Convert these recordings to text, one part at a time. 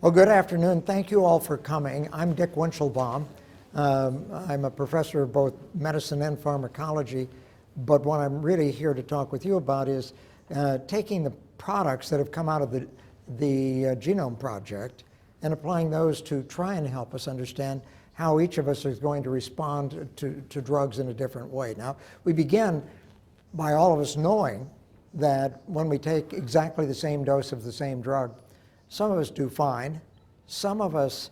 Well, good afternoon. Thank you all for coming. I'm Dick Weinshilboum. I'm a professor of both medicine and pharmacology, but what I'm really here to talk with you about is taking the products that have come out of the Genome Project and applying those to try and help us understand how each of us is going to respond to drugs in a different way. Now, we begin by all of us knowing that when we take exactly the same dose of the same drug, some of us do fine. Some of us,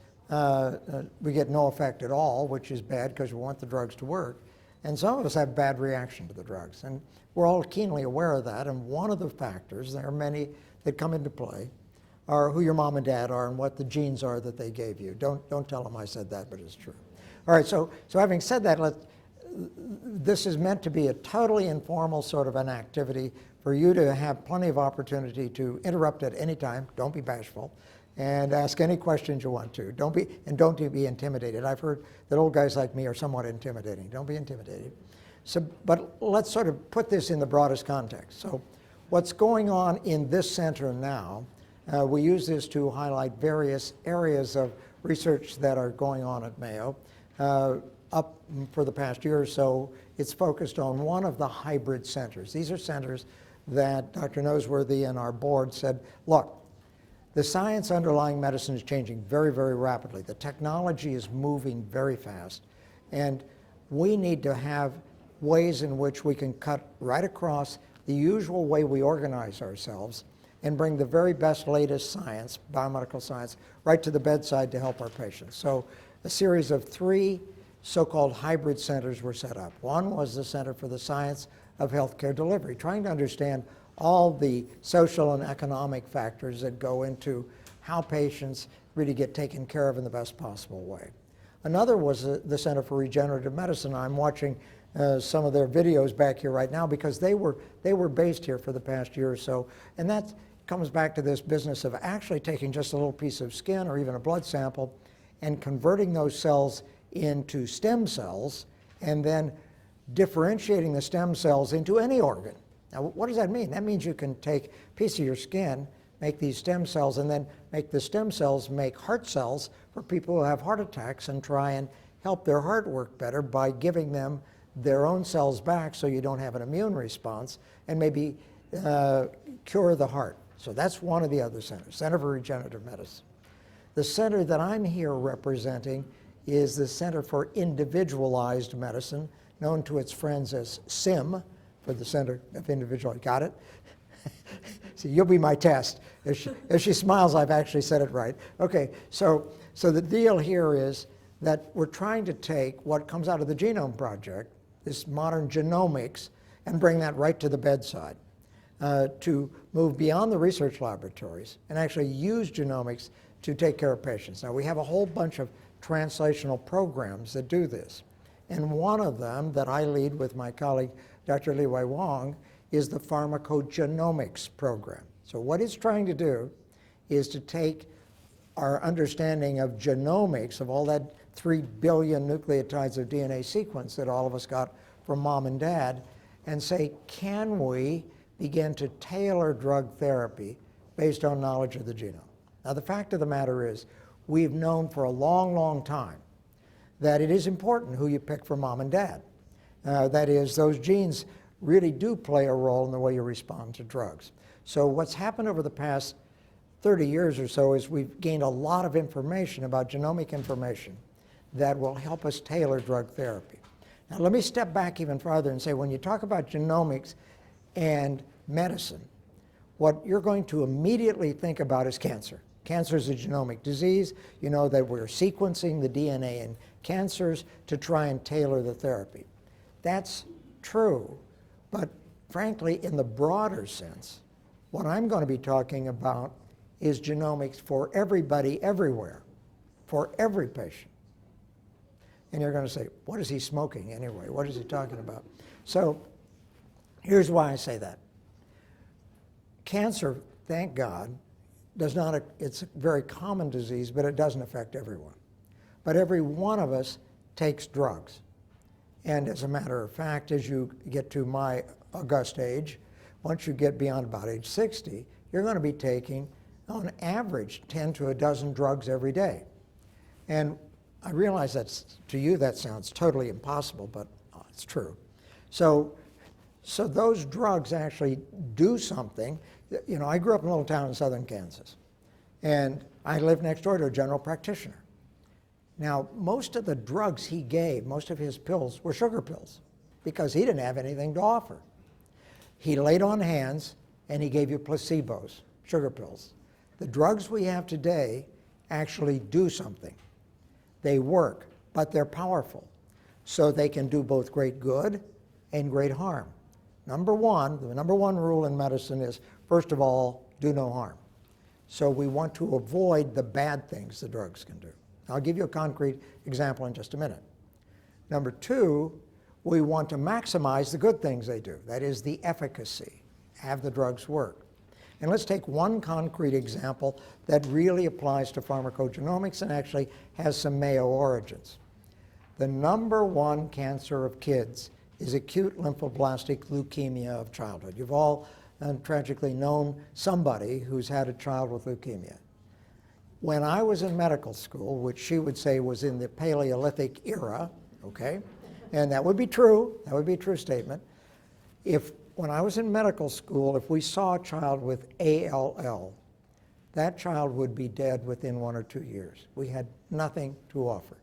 we get no effect at all, which is bad because we want the drugs to work. And some of us have bad reaction to the drugs. And we're all keenly aware of that. And one of the factors, there are many that come into play, are who your mom and dad are and what the genes are that they gave you. Don't tell them I said that, but it's true. All right, so having said that, this is meant to be a totally informal sort of an activity for you to have plenty of opportunity to interrupt at any time. Don't be bashful, and ask any questions you want to. Don't be intimidated. I've heard that old guys like me are somewhat intimidating. Don't be intimidated. But let's sort of put this in the broadest context. So what's going on in this center now, we use this to highlight various areas of research that are going on at Mayo. Up for the past year or so, it's focused on one of the hybrid centers. These are centers that Dr. Noseworthy and our board said, look, the science underlying medicine is changing very, very rapidly. The technology is moving very fast. And we need to have ways in which we can cut right across the usual way we organize ourselves and bring the very best, latest science, biomedical science, right to the bedside to help our patients. So a series of 3 so-called hybrid centers were set up. One was the Center for the Science of Healthcare Delivery, trying to understand all the social and economic factors that go into how patients really get taken care of in the best possible way. Another was the Center for Regenerative Medicine. I'm watching some of their videos back here right now because they were based here for the past year or so, and that comes back to this business of actually taking just a little piece of skin or even a blood sample and converting those cells into stem cells and then differentiating the stem cells into any organ. Now, what does that mean? That means you can take a piece of your skin, make these stem cells, and then make the stem cells make heart cells for people who have heart attacks and try and help their heart work better by giving them their own cells back so you don't have an immune response and maybe cure the heart. So that's one of the other centers, Center for Regenerative Medicine. The center that I'm here representing is the Center for Individualized Medicine, known to its friends as CIM, for the Center of Individual. Got it? See, you'll be my test. If she smiles, I've actually said it right. Okay, so the deal here is that we're trying to take what comes out of the Genome Project, this modern genomics, and bring that right to the bedside, to move beyond the research laboratories and actually use genomics to take care of patients. Now, we have a whole bunch of translational programs that do this. And one of them that I lead with my colleague, Dr. Li Wei Wang, is the pharmacogenomics program. So what it's trying to do is to take our understanding of genomics, of all that 3 billion nucleotides of DNA sequence that all of us got from mom and dad, and say, can we begin to tailor drug therapy based on knowledge of the genome? Now, the fact of the matter is, we've known for a long, long time that it is important who you pick for mom and dad. That is, those genes really do play a role in the way you respond to drugs. So what's happened over the past 30 years or so is we've gained a lot of information about genomic information that will help us tailor drug therapy. Now let me step back even farther and say, when you talk about genomics and medicine, what you're going to immediately think about is cancer. Cancer is a genomic disease. You know that we're sequencing the DNA in cancers to try and tailor the therapy. That's true, but frankly, in the broader sense, what I'm going to be talking about is genomics for everybody, everywhere, for every patient. And you're going to say, what is he smoking anyway? What is he talking about? So here's why I say that. Cancer, thank God, does not, it's a very common disease, but it doesn't affect everyone. But every one of us takes drugs. And as a matter of fact, as you get to my august age, once you get beyond about age 60, you're going to be taking on average 10 to a dozen drugs every day. And I realize that's, to you that sounds totally impossible, but it's true. So those drugs actually do something. You know, I grew up in a little town in southern Kansas, and I lived next door to a general practitioner. Now, most of the drugs he gave, most of his pills, were sugar pills because he didn't have anything to offer. He laid on hands and he gave you placebos, sugar pills. The drugs we have today actually do something. They work, but they're powerful. So they can do both great good and great harm. The number one rule in medicine is, first of all, do no harm. So we want to avoid the bad things the drugs can do. I'll give you a concrete example in just a minute. Number two, we want to maximize the good things they do. That is the efficacy. Have the drugs work? And let's take one concrete example that really applies to pharmacogenomics and actually has some Mayo origins. The number one cancer of kids is acute lymphoblastic leukemia of childhood. You've all tragically known somebody who's had a child with leukemia. When I was in medical school, which she would say was in the Paleolithic era, okay, and that would be true, that would be a true statement. When I was in medical school, if we saw a child with ALL, that child would be dead within 1 or 2 years. We had nothing to offer.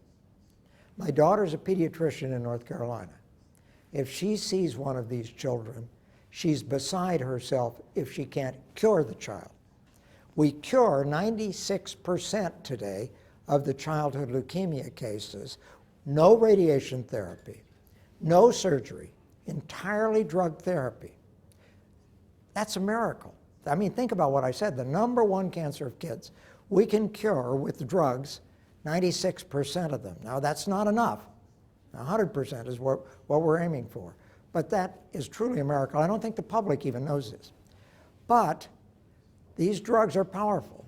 My daughter's a pediatrician in North Carolina. If she sees one of these children, she's beside herself if she can't cure the child. We cure 96% today of the childhood leukemia cases, no radiation therapy, no surgery, entirely drug therapy. That's a miracle. I mean, think about what I said. The number one cancer of kids, we can cure with drugs 96% of them. Now, that's not enough. 100% is what we're aiming for. But that is truly a miracle. I don't think the public even knows this. But these drugs are powerful.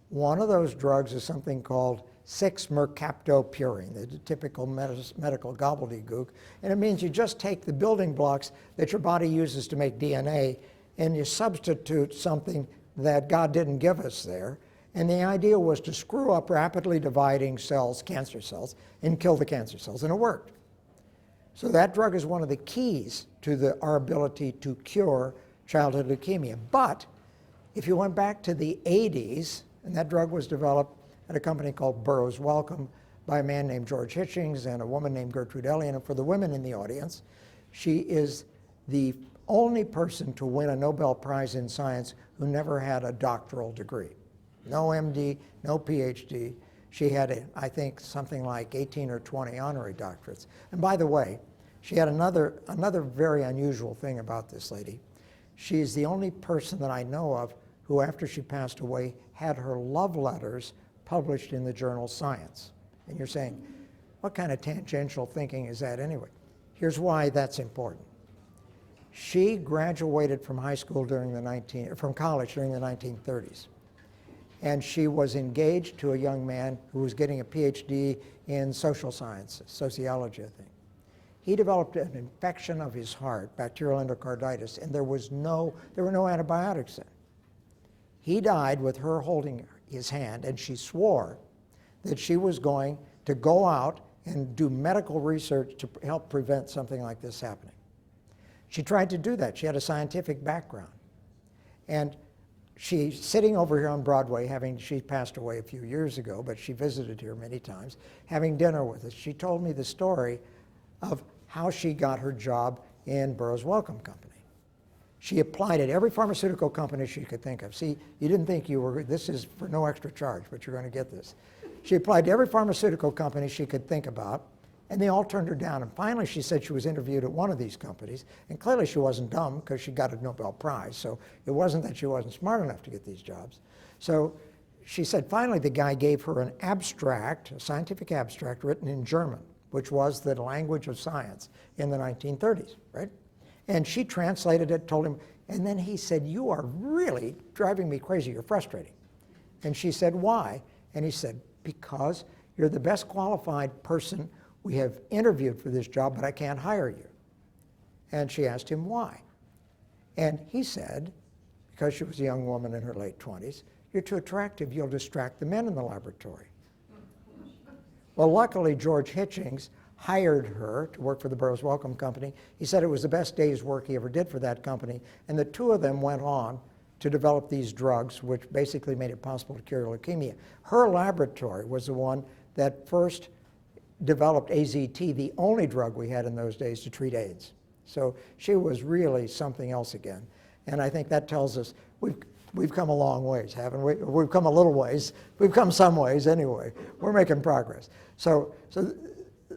One of those drugs is something called 6-mercaptopurine, the typical medical gobbledygook. And it means you just take the building blocks that your body uses to make DNA and you substitute something that God didn't give us there. And the idea was to screw up rapidly dividing cells, cancer cells, and kill the cancer cells. And it worked. So that drug is one of the keys to our ability to cure childhood leukemia. But if you went back to the 80s, and that drug was developed at a company called Burroughs Wellcome by a man named George Hitchings and a woman named Gertrude Elliott. And for the women in the audience, she is the only person to win a Nobel Prize in science who never had a doctoral degree. No MD, no PhD. She had, I think, something like 18 or 20 honorary doctorates. And by the way, she had another very unusual thing about this lady. She's the only person that I know of who, after she passed away, had her love letters published in the journal Science. And you're saying, what kind of tangential thinking is that anyway? Here's why that's important. She graduated from college during the 1930s. And she was engaged to a young man who was getting a PhD in social sciences, sociology, I think. He developed an infection of his heart, bacterial endocarditis, and there were no antibiotics then. He died with her holding his hand, and she swore that she was going to go out and do medical research to help prevent something like this happening. She tried to do that. She had a scientific background. And she's sitting over here on Broadway, she passed away a few years ago, but she visited here many times, having dinner with us. She told me the story of how she got her job in Burroughs Wellcome Company. She applied at every pharmaceutical company she could think of. See, you didn't think this is for no extra charge, but you're going to get this. She applied to every pharmaceutical company she could think about, and they all turned her down. And finally, she said she was interviewed at one of these companies, and clearly she wasn't dumb because she got a Nobel Prize, so it wasn't that she wasn't smart enough to get these jobs. So she said finally the guy gave her an abstract, a scientific abstract written in German, which was the language of science in the 1930s, right? And she translated it, told him, and then he said, "You are really driving me crazy, you're frustrating." And she said, "Why?" And he said, "Because you're the best qualified person we have interviewed for this job, but I can't hire you." And she asked him why. And he said, because she was a young woman in her late 20s, you're too attractive, you'll distract the men in the laboratory. Well, luckily, George Hitchings hired her to work for the Burroughs Wellcome Company. He said it was the best day's work he ever did for that company. And the two of them went on to develop these drugs, which basically made it possible to cure leukemia. Her laboratory was the one that first developed AZT, the only drug we had in those days to treat AIDS. So she was really something else again. And I think that tells us we've come a long ways, haven't we? We've come a little ways. We've come some ways anyway. We're making progress. So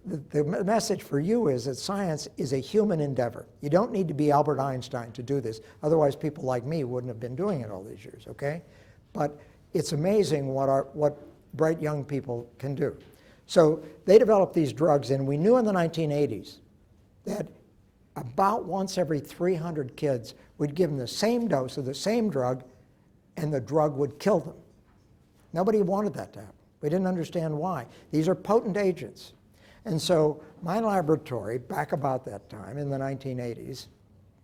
the message for you is that science is a human endeavor. You don't need to be Albert Einstein to do this. Otherwise, people like me wouldn't have been doing it all these years, okay? But it's amazing what bright young people can do. So they developed these drugs, and we knew in the 1980s that about once every 300 kids would give them the same dose of the same drug, and the drug would kill them. Nobody wanted that to happen. We didn't understand why. These are potent agents. And so my laboratory, back about that time in the 1980s,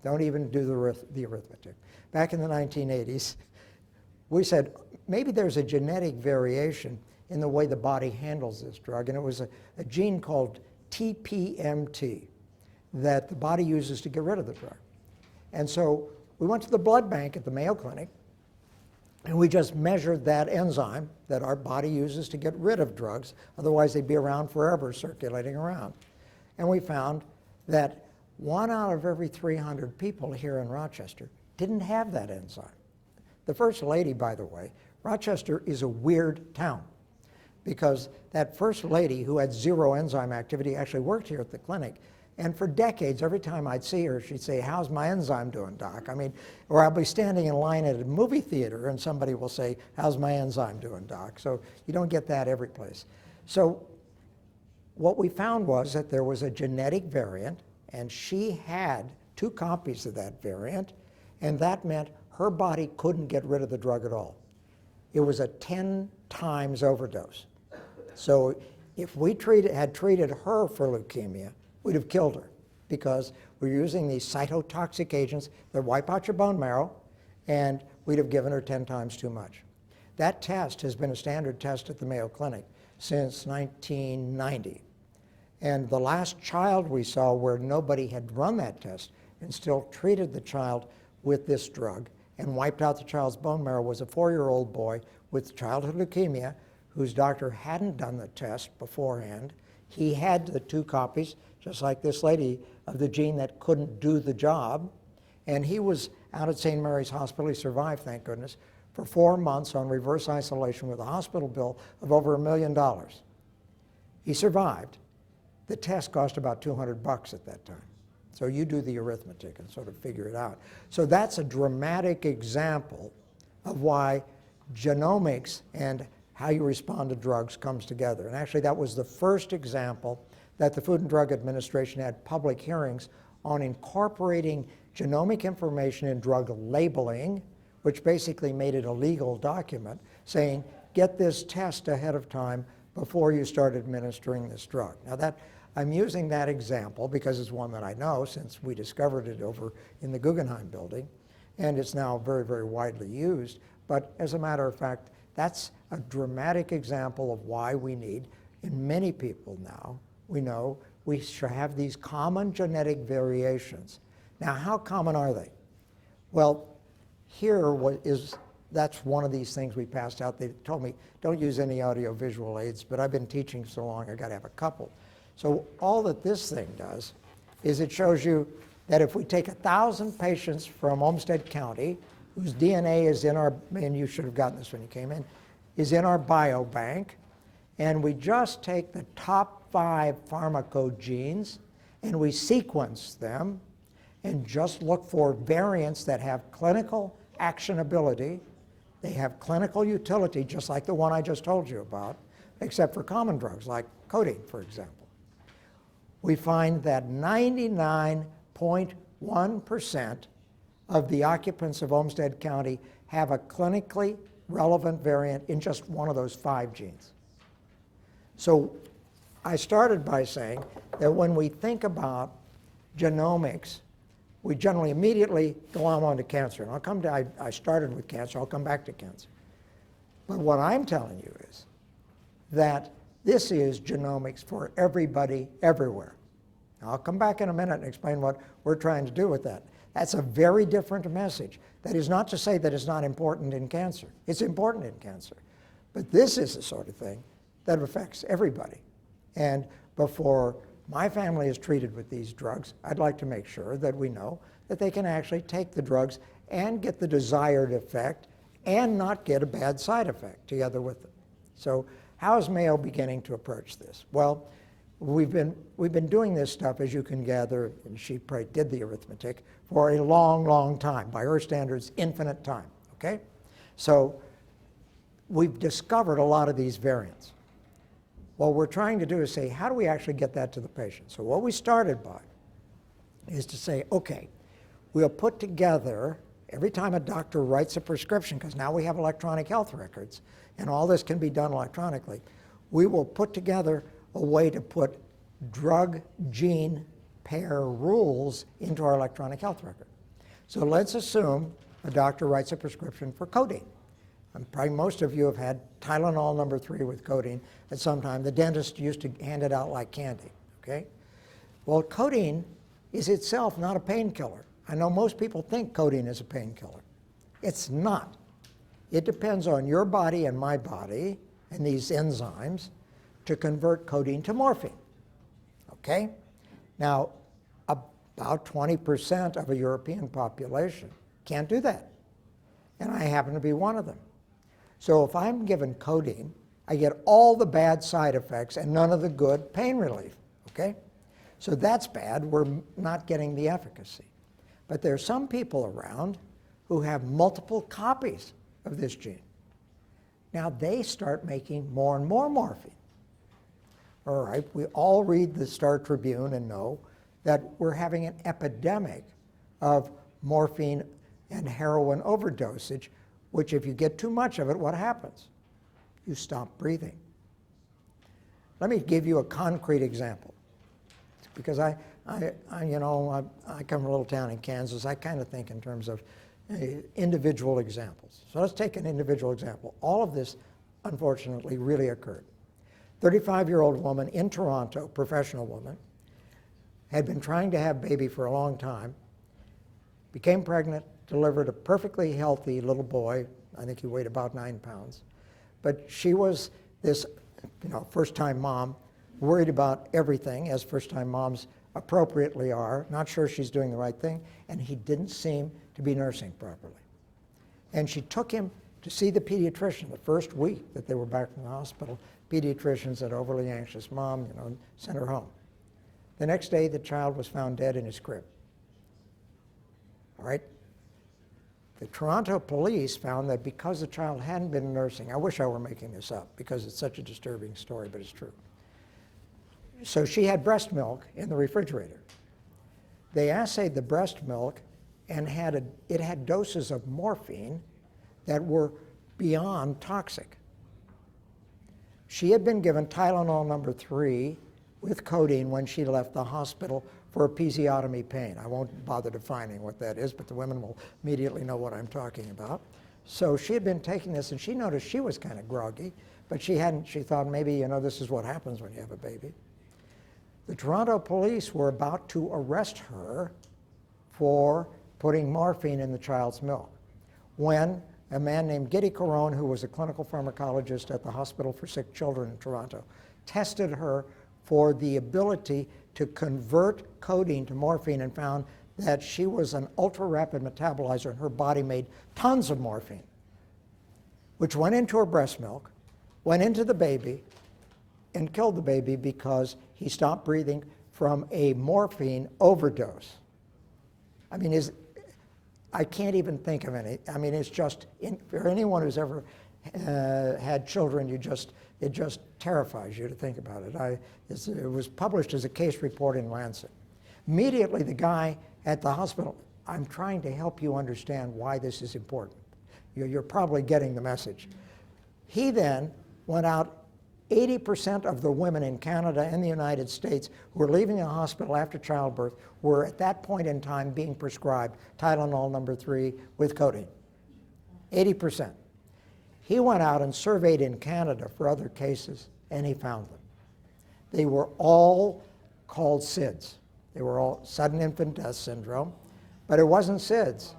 don't even do the arithmetic, back in the 1980s, we said, maybe there's a genetic variation in the way the body handles this drug. And it was a gene called TPMT that the body uses to get rid of the drug. And so we went to the blood bank at the Mayo Clinic, and we just measured that enzyme that our body uses to get rid of drugs. Otherwise, they'd be around forever circulating around. And we found that 1 out of every 300 people here in Rochester didn't have that enzyme. The first lady, by the way, Rochester is a weird town because that first lady who had zero enzyme activity actually worked here at the clinic. And for decades, every time I'd see her, she'd say, "How's my enzyme doing, Doc?" I mean, or I'll be standing in line at a movie theater and somebody will say, "How's my enzyme doing, Doc?" So you don't get that every place. So what we found was that there was a genetic variant, and she had 2 copies of that variant, and that meant her body couldn't get rid of the drug at all. It was a 10 times overdose. So if we had treated her for leukemia, we'd have killed her because we're using these cytotoxic agents that wipe out your bone marrow, and we'd have given her 10 times too much. That test has been a standard test at the Mayo Clinic since 1990. And the last child we saw where nobody had run that test and still treated the child with this drug and wiped out the child's bone marrow was a 4-year-old boy with childhood leukemia whose doctor hadn't done the test beforehand. He had the 2 copies, just like this lady, of the gene that couldn't do the job. And he was out at St. Mary's Hospital. He survived, thank goodness, for 4 months on reverse isolation with a hospital bill of over $1 million. He survived. The test cost about $200 at that time. So you do the arithmetic and sort of figure it out. So that's a dramatic example of why genomics and how you respond to drugs comes together. And actually that was the first example that the Food and Drug Administration had public hearings on incorporating genomic information in drug labeling, which basically made it a legal document saying, get this test ahead of time before you start administering this drug. Now I'm using that example because it's one that I know since we discovered it over in the Guggenheim building, and it's now very, very widely used. But as a matter of fact, that's a dramatic example of why we need, in many people now, we know we should have these common genetic variations. Now, how common are they? Well, that's one of these things we passed out. They told me, don't use any audio-visual aids, but I've been teaching so long, I gotta have a couple. So all that this thing does is it shows you that if we take 1,000 patients from Olmsted County, whose DNA is in our, and you should have gotten this when you came in, is in our biobank, and we just take the top 5 pharmacogenes and we sequence them and just look for variants that have clinical actionability. They have clinical utility, just like the one I just told you about, except for common drugs like codeine, for example. We find that 99.1% of the occupants of Olmsted County have a clinically relevant variant in just one of those 5 genes. So I started by saying that when we think about genomics, we generally immediately go on to cancer. And I started with cancer, I'll come back to cancer. But what I'm telling you is that this is genomics for everybody, everywhere. Now, I'll come back in a minute and explain what we're trying to do with that. That's a very different message. That is not to say that it's not important in cancer. It's important in cancer. But this is the sort of thing that affects everybody. And before my family is treated with these drugs, I'd like to make sure that we know that they can actually take the drugs and get the desired effect and not get a bad side effect together with them. So how is Mayo beginning to approach this? Well, we've been doing this stuff, as you can gather, and she probably did the arithmetic, for a long, long time. By her standards, infinite time, okay? So we've discovered a lot of these variants. What we're trying to do is say, how do we actually get that to the patient? So what we started by is to say, okay, we'll put together, every time a doctor writes a prescription, because now we have electronic health records, and all this can be done electronically, we will put together a way to put drug-gene pair rules into our electronic health record. So let's assume a doctor writes a prescription for codeine. And probably most of you have had Tylenol number 3 with codeine at some time. The dentist used to hand it out like candy, okay? Well, codeine is itself not a painkiller. I know most people think codeine is a painkiller. It's not. It depends on your body and my body and these enzymes to convert codeine to morphine, okay? Now, about 20% of a European population can't do that, and I happen to be one of them. So if I'm given codeine, I get all the bad side effects and none of the good pain relief, okay? So that's bad. We're not getting the efficacy. But there are some people around who have multiple copies of this gene. Now they start making more and more morphine. All right, we all read the Star Tribune and know that we're having an epidemic of morphine and heroin overdosage, which if you get too much of it, what happens? You stop breathing. Let me give you a concrete example. Because I come from a little town in Kansas. I kind of think in terms of individual examples. So let's take an individual example. All of this, unfortunately, really occurred. 35-year-old woman in Toronto, professional woman, had been trying to have a baby for a long time, became pregnant, delivered a perfectly healthy little boy. I think he weighed about 9 pounds. But she was this, first-time mom, worried about everything, as first-time moms appropriately are, not sure she's doing the right thing, and he didn't seem to be nursing properly. And she took him to see the pediatrician the first week that they were back from the hospital. Pediatrician said, overly anxious mom, sent her home. The next day, the child was found dead in his crib. All right? The Toronto police found that because the child hadn't been nursing, I wish I were making this up because it's such a disturbing story, but it's true. So she had breast milk in the refrigerator. They assayed the breast milk and it had doses of morphine that were beyond toxic. She had been given Tylenol number 3 with codeine when she left the hospital for episiotomy pain. I won't bother defining what that is, but the women will immediately know what I'm talking about. So she had been taking this, and she noticed she was kind of groggy, but she thought maybe, this is what happens when you have a baby. The Toronto police were about to arrest her for putting morphine in the child's milk when a man named Giddy Corone, who was a clinical pharmacologist at the Hospital for Sick Children in Toronto, tested her for the ability to convert codeine to morphine and found that she was an ultra-rapid metabolizer and her body made tons of morphine, which went into her breast milk, went into the baby, and killed the baby because he stopped breathing from a morphine overdose. I can't even think of any. It's just, for anyone who's ever had children, it just terrifies you to think about it. It was published as a case report in Lancet. Immediately, the guy at the hospital, I'm trying to help you understand why this is important. You're probably getting the message. He then went out. 80% of the women in Canada and the United States who were leaving the hospital after childbirth were at that point in time being prescribed Tylenol number 3 with codeine. 80%. He went out and surveyed in Canada for other cases, and he found them. They were all called SIDS. They were all sudden infant death syndrome, but it wasn't SIDS.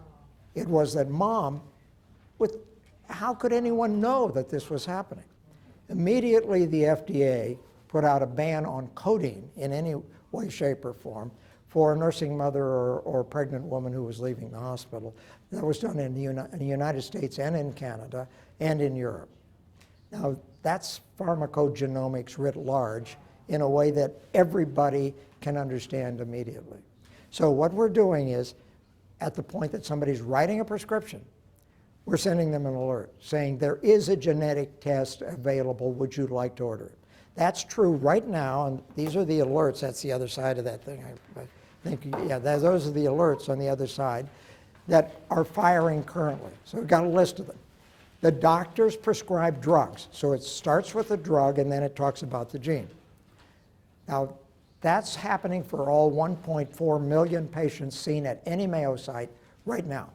It was that mom, how could anyone know that this was happening? Immediately, the FDA put out a ban on codeine in any way, shape, or form for a nursing mother or pregnant woman who was leaving the hospital. That was done in the United States and in Canada and in Europe. Now, that's pharmacogenomics writ large in a way that everybody can understand immediately. So what we're doing is, at the point that somebody's writing a prescription, we're sending them an alert saying there is a genetic test available, would you like to order it? That's true right now, and these are the alerts. That's the other side of that thing. I think, yeah, those are the alerts on the other side that are firing currently. So we've got a list of them. The doctors prescribe drugs. So it starts with the drug, and then it talks about the gene. Now, that's happening for all 1.4 million patients seen at any Mayo site right now.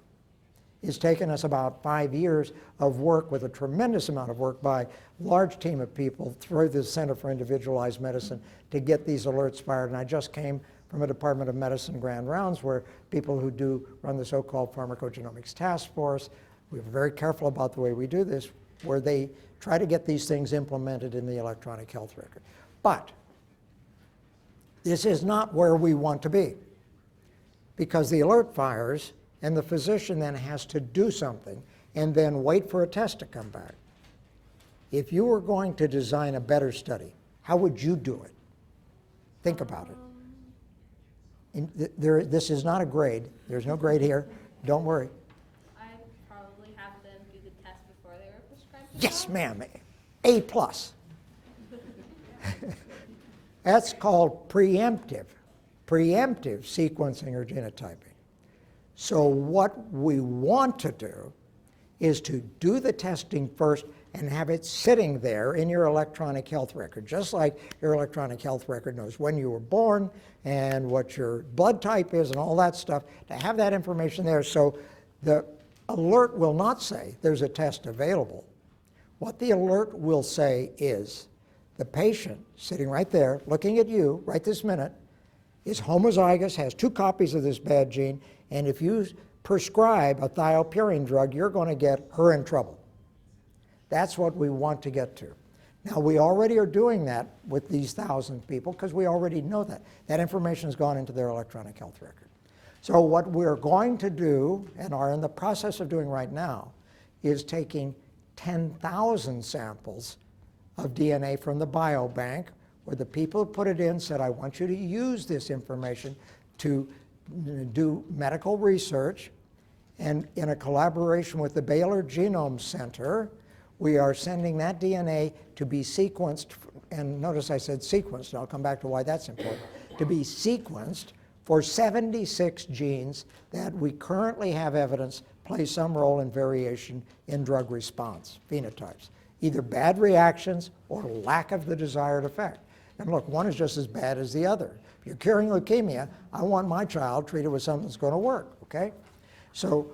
It's taken us about 5 years of work, with a tremendous amount of work by a large team of people through the Center for Individualized Medicine to get these alerts fired. And I just came from a Department of Medicine grand rounds where people who do run the so-called pharmacogenomics task force, we're very careful about the way we do this, where they try to get these things implemented in the electronic health record. But this is not where we want to be, because the alert fires and the physician then has to do something and then wait for a test to come back. If you were going to design a better study, how would you do it? Think about it. This is not a grade. There's no grade here. Don't worry. I'd probably have them do the test before they were prescribed. Yes, ma'am. A+. That's called preemptive sequencing or genotyping. So what we want to do is to do the testing first and have it sitting there in your electronic health record, just like your electronic health record knows when you were born and what your blood type is and all that stuff, to have that information there. So the alert will not say there's a test available. What the alert will say is the patient sitting right there looking at you right this minute is homozygous, has 2 copies of this bad gene, and if you prescribe a thiopurine drug, you're going to get her in trouble. That's what we want to get to. Now, we already are doing that with these 1,000 people because we already know that. That information has gone into their electronic health record. So what we're going to do, and are in the process of doing right now, is taking 10,000 samples of DNA from the biobank, where the people who put it in said, I want you to use this information to do medical research. And in a collaboration with the Baylor Genome Center, we are sending that DNA to be sequenced, and notice I said sequenced, and I'll come back to why that's important, to be sequenced for 76 genes that we currently have evidence play some role in variation in drug response phenotypes, either bad reactions or lack of the desired effect. And look, one is just as bad as the other. If you're curing leukemia, I want my child treated with something that's going to work, okay? So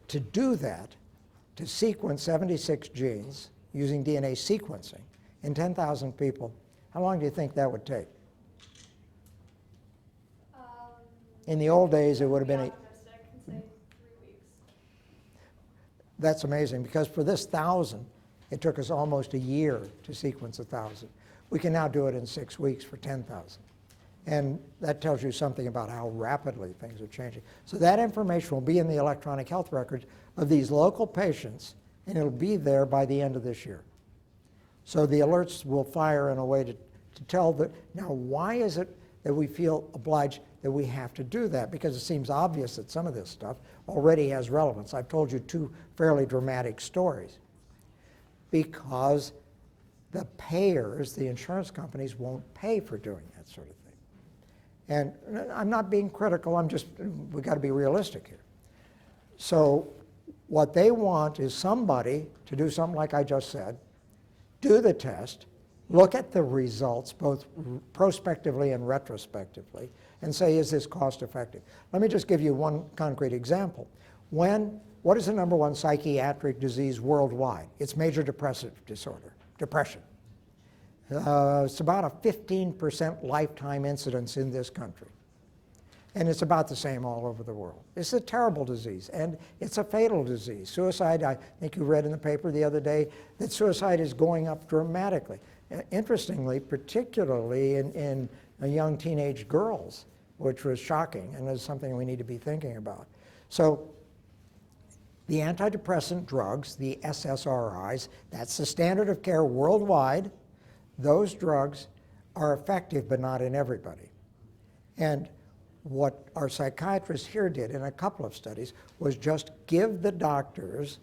to do that, to sequence 76 genes using DNA sequencing in 10,000 people, how long do you think that would take? In the old days, it would have been That's amazing, because for this 1,000, it took us almost a year to sequence 1,000. We can now do it in 6 weeks for 10,000. And that tells you something about how rapidly things are changing. So that information will be in the electronic health records of these local patients, and it'll be there by the end of this year. So the alerts will fire in a way to tell the, now why is it that we feel obliged that we have to do that? Because it seems obvious that some of this stuff already has relevance. I've told you 2 fairly dramatic stories. Because the payers, the insurance companies, won't pay for doing that sort of thing. And I'm not being critical, we've got to be realistic here. So what they want is somebody to do something like I just said, do the test, look at the results both prospectively and retrospectively, and say, is this cost effective? Let me just give you one concrete example. When what is the #1 psychiatric disease worldwide? It's major depressive disorder, depression. It's about a 15% lifetime incidence in this country. And it's about the same all over the world. It's a terrible disease, and it's a fatal disease. Suicide, I think you read in the paper the other day that suicide is going up dramatically. Interestingly, particularly in young teenage girls, which was shocking and is something we need to be thinking about. So the antidepressant drugs, the SSRIs, that's the standard of care worldwide. Those drugs are effective, but not in everybody. And what our psychiatrists here did in a couple of studies was just give the doctors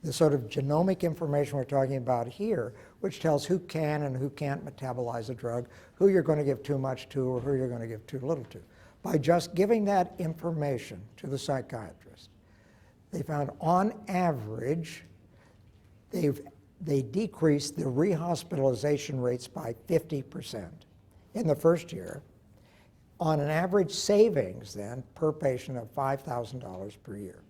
the sort of genomic information we're talking about here, which tells who can and who can't metabolize a drug, who you're going to give too much to or who you're going to give too little to. By just giving that information to the psychiatrist, they found on average they decreased the rehospitalization rates by 50% in the first year, on an average savings then per patient of $5,000 per year.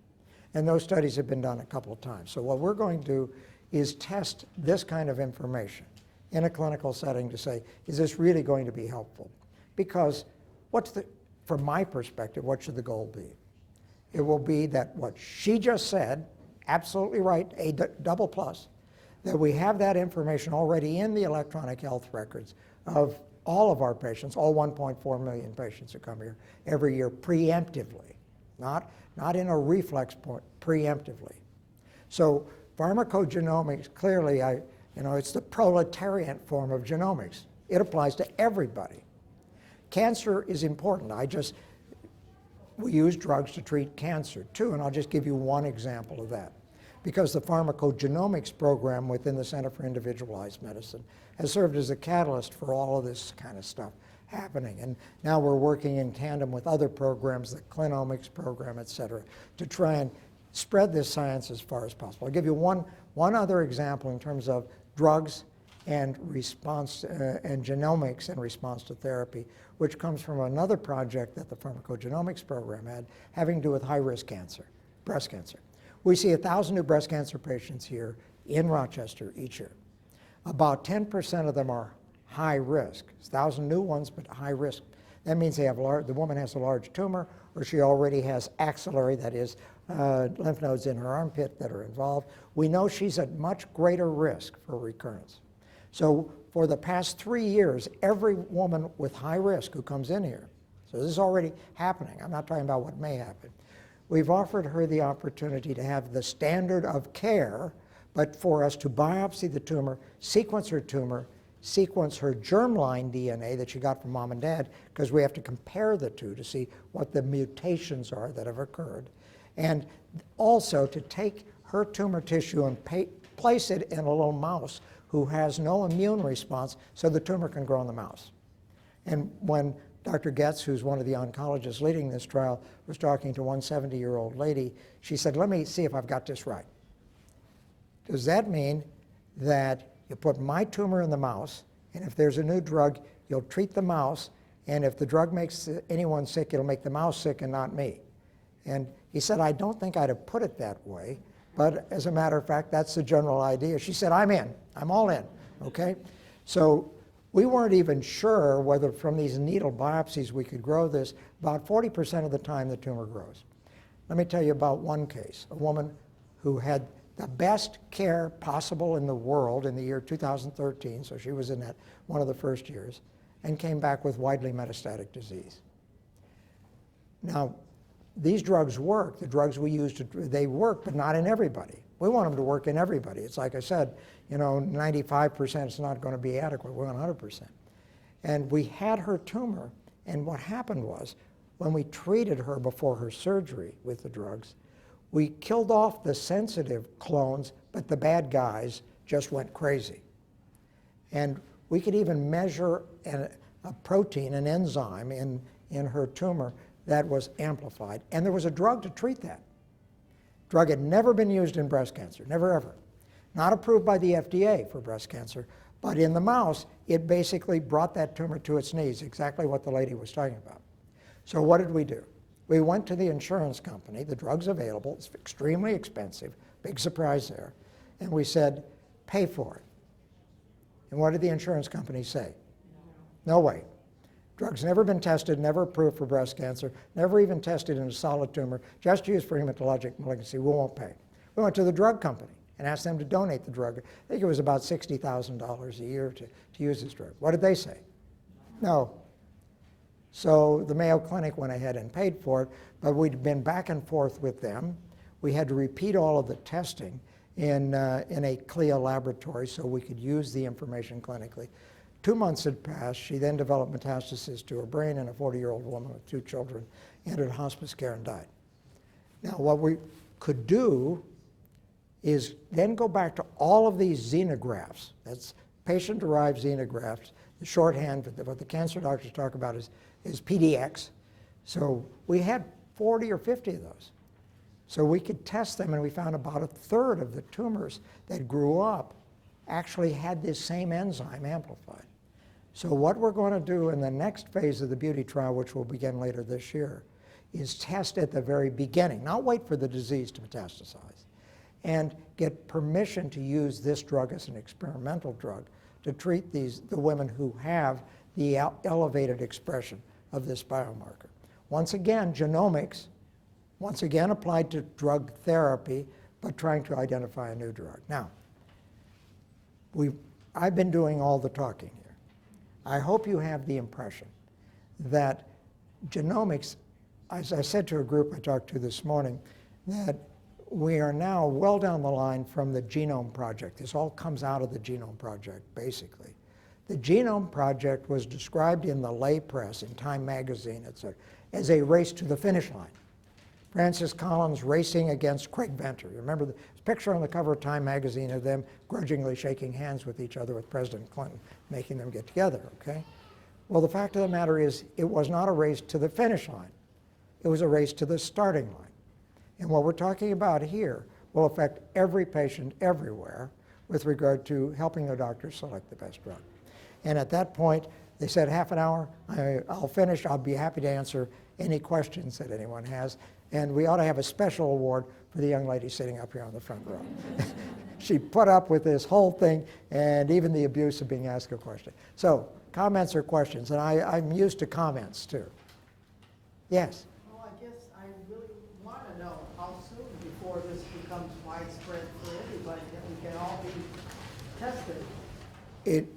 And those studies have been done a couple of times. So what we're going to do is test this kind of information in a clinical setting to say, is this really going to be helpful? Because from my perspective, what should the goal be? It will be that what she just said, absolutely right, a double plus, that we have that information already in the electronic health records of all of our patients, all 1.4 million patients who come here every year preemptively, not in a reflex point, preemptively. So pharmacogenomics, clearly, it's the proletariat form of genomics. It applies to everybody. Cancer is important. We use drugs to treat cancer too, and I'll just give you one example of that. Because the pharmacogenomics program within the Center for Individualized Medicine has served as a catalyst for all of this kind of stuff happening. And now we're working in tandem with other programs, the Clinomics program, et cetera, to try and spread this science as far as possible. I'll give you one other example in terms of drugs and response and genomics in response to therapy, which comes from another project that the pharmacogenomics program had having to do with high-risk cancer, breast cancer. We see 1,000 new breast cancer patients here in Rochester each year. About 10% of them are high risk. 1,000 new ones, but high risk. That means the woman has a large tumor, or she already has axillary, that is, lymph nodes in her armpit that are involved. We know she's at much greater risk for recurrence. So for the past 3 years, every woman with high risk who comes in here, so this is already happening. I'm not talking about what may happen. We've offered her the opportunity to have the standard of care, but for us to biopsy the tumor, sequence her tumor, sequence her germline DNA that she got from mom and dad, because we have to compare the two to see what the mutations are that have occurred. And also to take her tumor tissue and place it in a little mouse who has no immune response so the tumor can grow in the mouse. And when Dr. Getz, who's one of the oncologists leading this trial, was talking to one 70-year-old lady, she said, let me see if I've got this right. Does that mean that you put my tumor in the mouse, and if there's a new drug, you'll treat the mouse, and if the drug makes anyone sick, it'll make the mouse sick and not me? And he said, I don't think I'd have put it that way, but as a matter of fact, that's the general idea. She said, I'm in. I'm all in, okay? So we weren't even sure whether from these needle biopsies we could grow this. About 40% of the time the tumor grows. Let me tell you about one case, a woman who had the best care possible in the world in the year 2013, so she was in that one of the first years, and came back with widely metastatic disease. Now, these drugs work. The drugs we use, they work, but not in everybody. We want them to work in everybody. It's like I said, 95% is not going to be adequate. We want 100%. And we had her tumor, and what happened was, when we treated her before her surgery with the drugs, we killed off the sensitive clones, but the bad guys just went crazy. And we could even measure a protein, an enzyme in her tumor that was amplified. And there was a drug to treat that. Drug had never been used in breast cancer, never ever. Not approved by the FDA for breast cancer, but in the mouse, it basically brought that tumor to its knees, exactly what the lady was talking about. So what did we do? We went to the insurance company, the drug's available, it's extremely expensive, big surprise there, and we said, pay for it. And what did the insurance company say? No way. Drug's never been tested, never approved for breast cancer, never even tested in a solid tumor, just used for hematologic malignancy, we won't pay. We went to the drug company and asked them to donate the drug. I think it was about $60,000 a year to use this drug. What did they say? No. So the Mayo Clinic went ahead and paid for it, but we'd been back and forth with them. We had to repeat all of the testing in a CLIA laboratory so we could use the information clinically. 2 months had passed. She then developed metastasis to her brain, and a 40-year-old woman with 2 children entered hospice care and died. Now, what we could do is then go back to all of these xenografts. That's patient-derived xenografts. The shorthand, what the cancer doctors talk about is PDX. So we had 40 or 50 of those. So we could test them, and we found about a third of the tumors that grew up actually had this same enzyme amplified. So what we're going to do in the next phase of the beauty trial, which will begin later this year, is test at the very beginning, not wait for the disease to metastasize, and get permission to use this drug as an experimental drug to treat the women who have the elevated expression of this biomarker. Once again, genomics, once again applied to drug therapy, but trying to identify a new drug. Now, I've been doing all the talking here. I hope you have the impression that genomics, as I said to a group I talked to this morning, that we are now well down the line from the Genome Project. This all comes out of the Genome Project, basically. The Genome Project was described in the lay press, in Time magazine, etc., as a race to the finish line. Francis Collins racing against Craig Venter. You remember the picture on the cover of Time magazine of them grudgingly shaking hands with each other with President Clinton, making them get together, okay? Well, the fact of the matter is, it was not a race to the finish line. It was a race to the starting line. And what we're talking about here will affect every patient everywhere with regard to helping the doctors select the best drug. And at that point, they said half an hour, I'll finish, I'll be happy to answer any questions that anyone has. And we ought to have a special award for the young lady sitting up here on the front row. She put up with this whole thing and even the abuse of being asked a question. So, comments or questions? And I'm used to comments too. Yes? Well, I guess I really want to know how soon before this becomes widespread for everybody, that we can all be tested.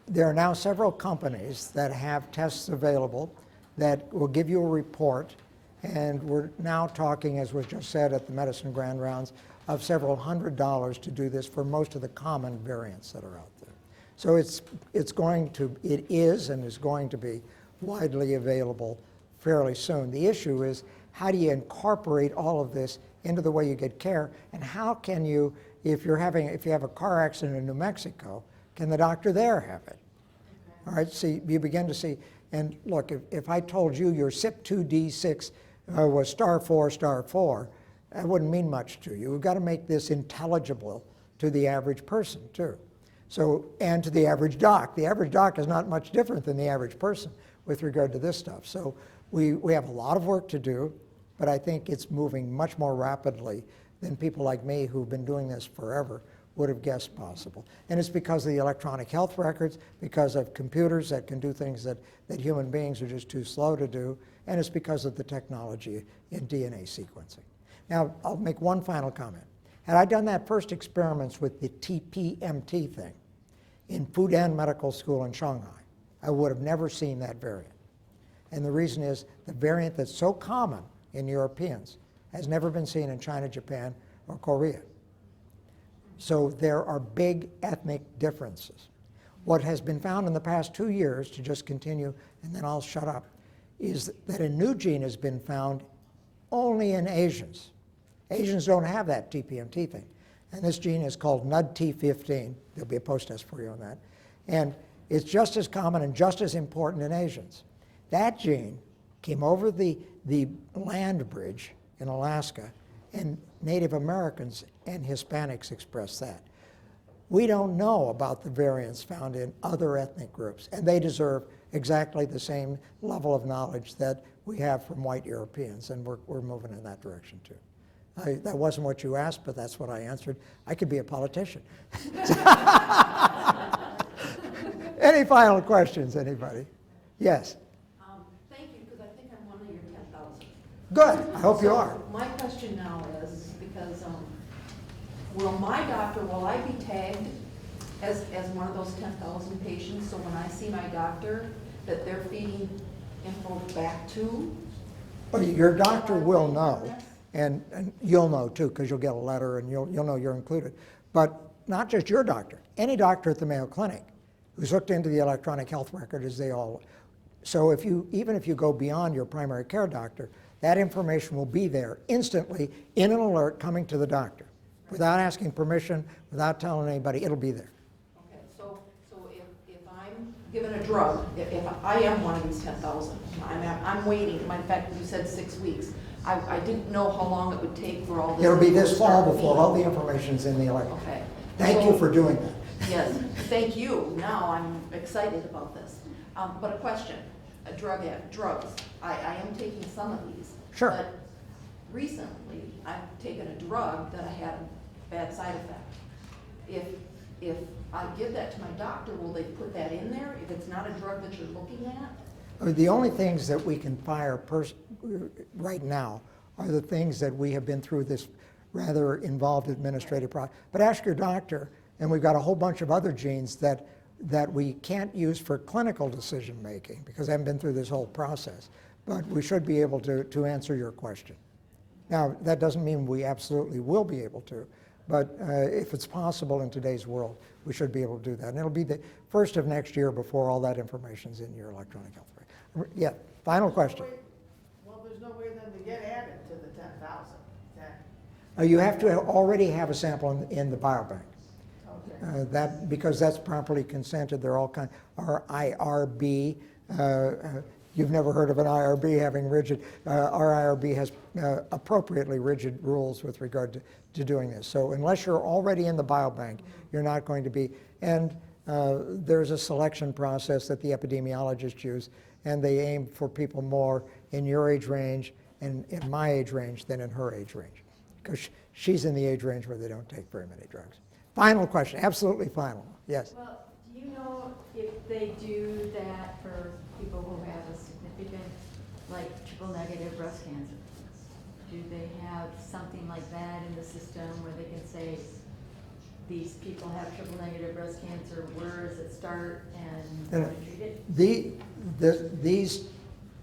There are now several companies that have tests available that will give you a report, and we're now talking, as was just said at the Medicine Grand Rounds, of several $100s to do this for most of the common variants that are out there. So it is and is going to be widely available fairly soon. The issue is, how do you incorporate all of this into the way you get care, and how can you, if you have a car accident in New Mexico, can the doctor there have it? All right, see, you begin to see, and look, if I told you your CYP2D6 was star 4, that wouldn't mean much to you. We've got to make this intelligible to the average person, too. So, and to the average doc. The average doc is not much different than the average person with regard to this stuff. So we have a lot of work to do, but I think it's moving much more rapidly than people like me who've been doing this forever would have guessed possible. And it's because of the electronic health records, because of computers that can do things that human beings are just too slow to do, and it's because of the technology in DNA sequencing. Now, I'll make one final comment. Had I done that first experiments with the TPMT thing in Fudan Medical School in Shanghai, I would have never seen that variant. And the reason is, the variant that's so common in Europeans has never been seen in China, Japan, or Korea. So there are big ethnic differences. What has been found in the past 2 years, to just continue, and then I'll shut up, is that a new gene has been found only in Asians. Asians don't have that TPMT thing. And this gene is called NUD-T15. There'll be a post-test for you on that. And it's just as common and just as important in Asians. That gene came over the land bridge in Alaska, and Native Americans and Hispanics express that. We don't know about the variants found in other ethnic groups, and they deserve exactly the same level of knowledge that we have from white Europeans, and we're moving in that direction too. That wasn't what you asked, but that's what I answered. I could be a politician. Any final questions, anybody? Yes. Thank you, because I think I'm one of your 10,000. Good. I hope you are. My question now is, because will I be tagged as one of those 10,000 patients, so when I see my doctor, that they're feeding info back to? Well, your doctor will know, and you'll know too, because you'll get a letter and you'll know you're included. But not just your doctor, any doctor at the Mayo Clinic who's hooked into the electronic health record, as they all. So even if you go beyond your primary care doctor, that information will be there instantly in an alert coming to the doctor. Without asking permission, without telling anybody, it'll be there. Okay, so if I'm given a drug, if I am one of these 10,000, I'm waiting. In fact, you said 6 weeks. I didn't know how long it would take for all this. It'll be to this start fall before feeding. all the information's in the alert. Okay. Thank you for doing that. Yes, thank you. Now I'm excited about this. But a question, drugs. I am taking some of these. Sure. But recently, I've taken a drug that I had a bad side effect. If I give that to my doctor, will they put that in there if it's not a drug that you're looking at? The only things that we can fire right now are the things that we have been through this rather involved administrative process. But ask your doctor, and we've got a whole bunch of other genes that we can't use for clinical decision making because I haven't been through this whole process. But we should be able to answer your question. Now, that doesn't mean we absolutely will be able to, but if it's possible in today's world, we should be able to do that. And it'll be the first of next year before all that information's in your electronic health record. Yeah, final question. Well, there's no way then to get added to the 10,000. You have to already have a sample in the biobank. Okay. Because that's properly consented. They're all kind. Our IRB, you've never heard of an IRB having rigid. Our IRB has appropriately rigid rules with regard to doing this. So unless you're already in the biobank, you're not going to be. And there's a selection process that the epidemiologists use, and they aim for people more in your age range and in my age range than in her age range, because she's in the age range where they don't take very many drugs. Final question, absolutely final. Yes. Well, do you know if they do that for people who have a significant, like triple negative breast cancer? Do they have something like that in the system where they can say, these people have triple negative breast cancer, where does it start and how to treat it? These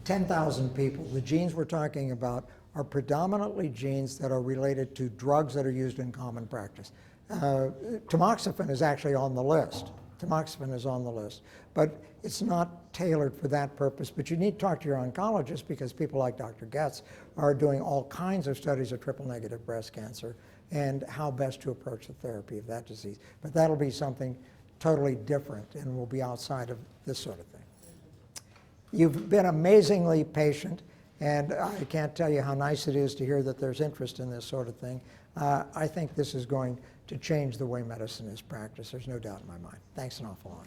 10,000 people, the genes we're talking about, are predominantly genes that are related to drugs that are used in common practice. Tamoxifen is actually on the list. Tamoxifen is on the list. But it's not tailored for that purpose. But you need to talk to your oncologist, because people like Dr. Getz are doing all kinds of studies of triple negative breast cancer and how best to approach the therapy of that disease. But that'll be something totally different and will be outside of this sort of thing. You've been amazingly patient, and I can't tell you how nice it is to hear that there's interest in this sort of thing. I think this is going to change the way medicine is practiced. There's no doubt in my mind. Thanks an awful lot.